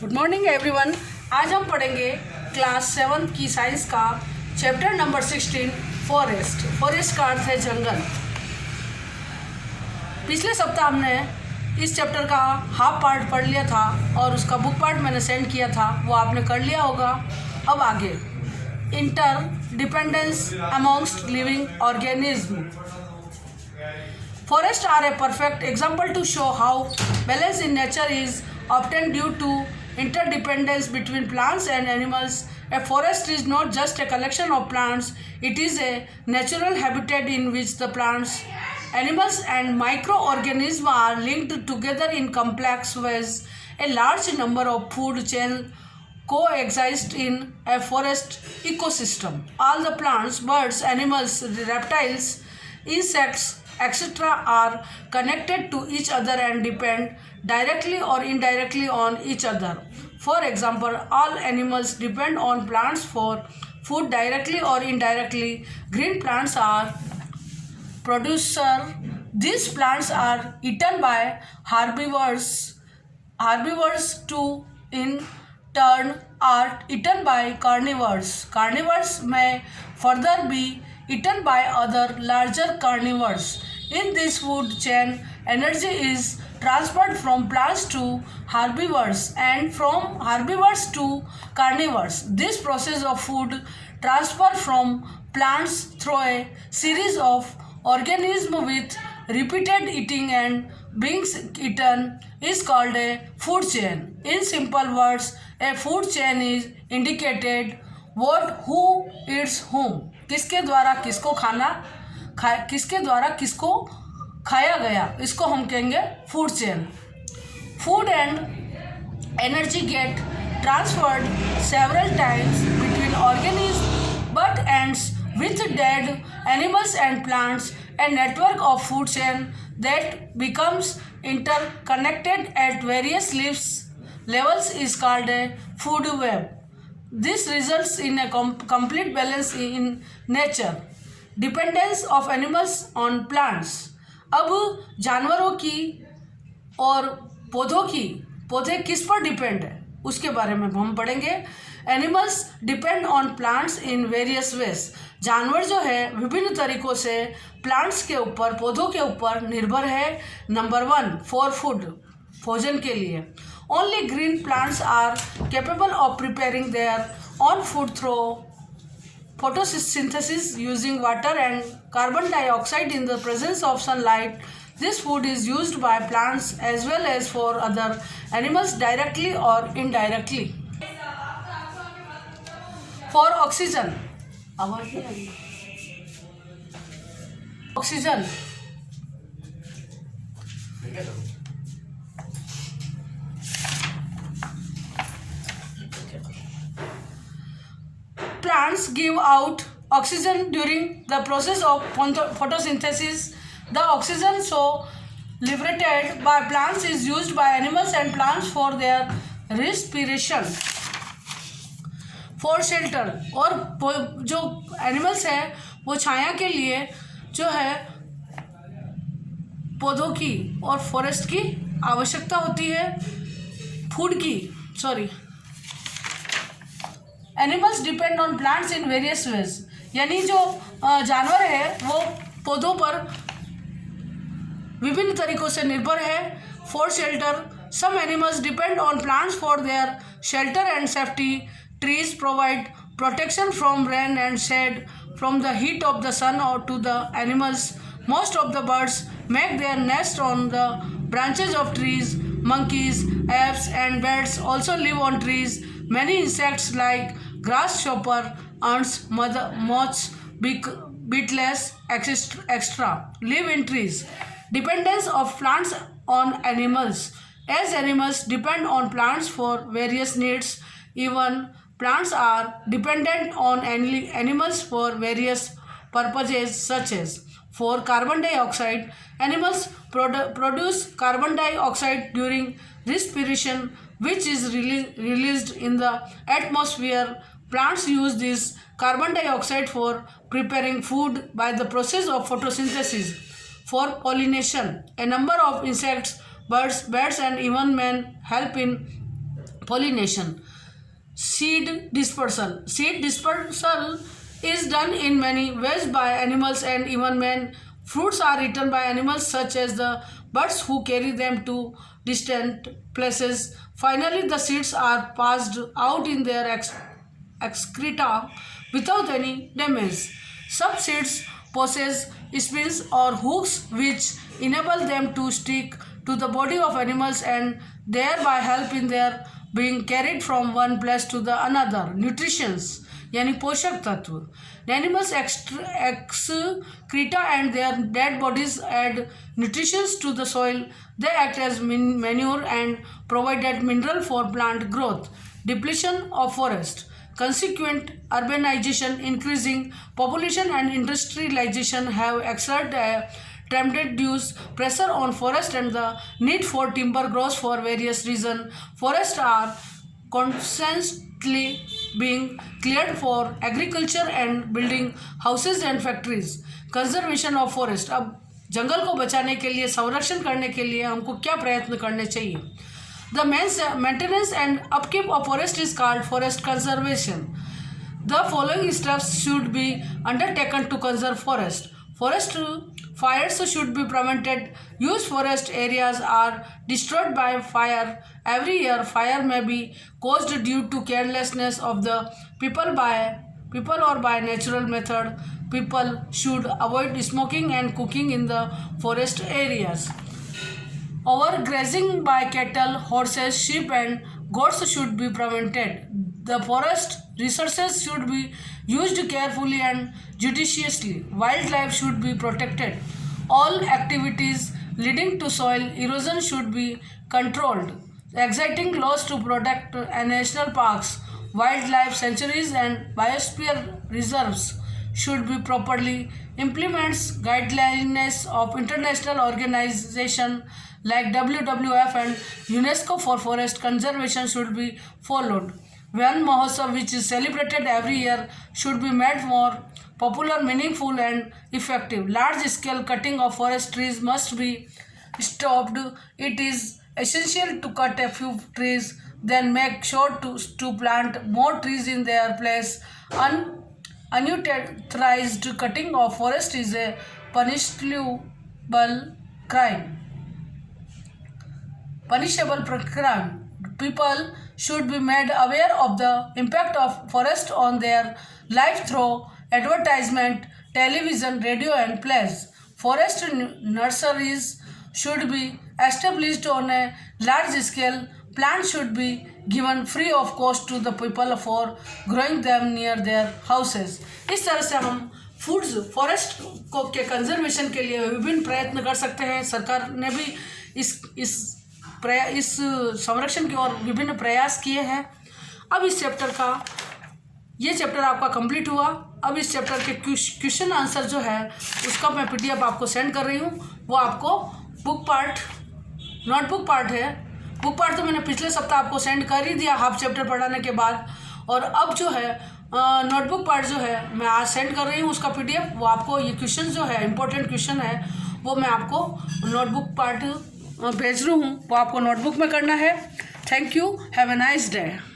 Good morning everyone. आज हम पढ़ेंगे क्लास 7 की साइंस का चैप्टर नंबर 16 फॉरेस्ट। फॉरेस्ट का अर्थ है जंगल। पिछले सप्ताह हमने इस चैप्टर का हाफ पार्ट पढ़ लिया था और उसका बुक पार्ट मैंने सेंड किया था, वो आपने कर लिया होगा। अब आगे interdependence amongst living organism. Forests are a perfect example to show how balance in nature is obtained due to interdependence between plants and animals. A forest is not just a collection of plants, it is a natural habitat in which the plants, animals and microorganisms are linked together in complex ways. A large number of food chains coexist in a forest ecosystem. All the plants, birds, animals, reptiles, insects, etc. are connected to each other and depend directly or indirectly on each other. For example, all animals depend on plants for food directly or indirectly. Green plants are producer. These plants are eaten by herbivores. Herbivores too in turn are eaten by carnivores. Carnivores may further be eaten by other larger carnivores. In this food chain, energy is transferred from plants to herbivores and from herbivores to carnivores. This process of food transfer from plants through a series of organisms with repeated eating and being eaten is called a food chain. In simple words, a food chain is indicated what who eats whom. किसके द्वारा किसको किसके द्वारा किसको खाया गया, इसको हम कहेंगे food chain. Food and energy get transferred several times between organism but ends with dead animals and plants. A network of food chain that becomes interconnected at various levels is called a food web. This results in a complete balance in nature. Dependence of animals on plants. अब जानवरों की और पौधे किस पर depend है उसके बारे में हम पढ़ेंगे। Animals depend on plants in various ways. जानवर जो है विभिन्न तरीकों से प्लांट्स के ऊपर, पौधों के ऊपर निर्भर है। नंबर 1 फॉर फूड, भोजन के लिए। Only green plants are capable of preparing their own food through photosynthesis using water and carbon dioxide in the presence of sunlight. This food is used by plants as well as for other animals directly or indirectly. For oxygen. Oxygen. Plants give out oxygen during the process of photosynthesis. The oxygen so liberated by plants is used by animals and plants for their respiration. For shelter, और जो animals है वो छाया के लिए जो है पौधों की और फॉरेस्ट की आवश्यकता होती है। Animals depend on plants in various ways, यानी जो जानवर है वो पौधों पर विभिन्न तरीकों से निर्भर है। For shelter, some animals depend on plants for their shelter and safety. Trees provide protection from rain and shade from the heat of the sun और to the animals. Most of the birds make their nest on the branches of trees. Monkeys, apes and bats also live on trees. Many insects like grasshopper, ants, moths, beetles, etc. live in trees. Dependence of plants on animals. As animals depend on plants for various needs, even plants are dependent on animals for various purposes such as for carbon dioxide. Animals produce carbon dioxide during respiration, which is released in the atmosphere. Plants use this carbon dioxide for preparing food by the process of photosynthesis. For pollination, a number of insects, birds, bats and even men help in Pollination. Seed dispersal. Seed dispersal is done in many ways by animals and even men. Fruits are eaten by animals such as the birds who carry them to distant places. Finally, the seeds are passed out in their excreta without any damage. Some seeds possess spines or hooks which enable them to stick to the body of animals and thereby help in their being carried from one place to the another. Nutritions यानी पोषक तत्व. The animals excreta and their dead bodies add nutrition to the soil. They act as manure and provide that mineral for plant growth. Depletion of forest. Consequent urbanization, increasing population and industrialization have exerted a tremendous pressure on forest and the need for timber grows for various reasons. Forests are constantly being cleared for agriculture and building houses and factories. Conservation of forest. अब जंगल को बचाने के लिए, संरक्षण करने के लिए हमको क्या प्रयत्न करने चाहिए? The maintenance and upkeep of forest is called forest conservation. The following steps should be undertaken to conserve forest. Forest fires should be prevented. Huge forest areas are destroyed by fire. Every year, fire may be caused due to carelessness of the people or by natural method. People should avoid smoking and cooking in the forest areas. Overgrazing by cattle, horses, sheep and goats should be prevented. The forest resources should be used carefully and judiciously. Wildlife should be protected. All activities leading to soil erosion should be controlled. Exciting laws to protect national parks, wildlife sanctuaries and biosphere reserves should be properly implemented. Guidelines of international organizations like WWF and UNESCO for forest conservation should be followed. Van Mahotsav, which is celebrated every year, should be made more popular, meaningful and effective. Large-scale cutting of forest trees must be stopped. It is essential to cut a few trees, then make sure to plant more trees in their place. Unauthorized cutting of forest is a punishable crime. People should be made aware of the impact of forest on their life through advertisement, television, radio and plays. Forest nurseries should be established on a large scale. Plants should be given free of cost to the people for growing them near their houses. इस तरह से हम foods forest को के conservation के लिए विभिन्न प्रयत्न कर सकते हैं. सरकार ने भी इस संरक्षण की ओर विभिन्न प्रयास किए हैं. अब इस चैप्टर का ये चैप्टर आपका कंप्लीट हुआ. अब इस चैप्टर के क्वेश्चन आंसर जो है उसका मैं PDF आपको सेंड कर रही हूँ. वो आपको बुक पार्ट नोटबुक पार्ट है. बुक पार्ट तो मैंने पिछले सप्ताह आपको सेंड कर ही दिया हाफ चैप्टर पढ़ाने के बाद. और अब जो है नोटबुक पार्ट जो है मैं आज सेंड कर रही हूँ उसका PDF. वो आपको ये क्वेश्चन जो है इंपॉर्टेंट क्वेश्चन है वो मैं आपको नोटबुक पार्ट भेज रही हूँ. वो आपको नोटबुक में करना है. Thank you. Have a nice day.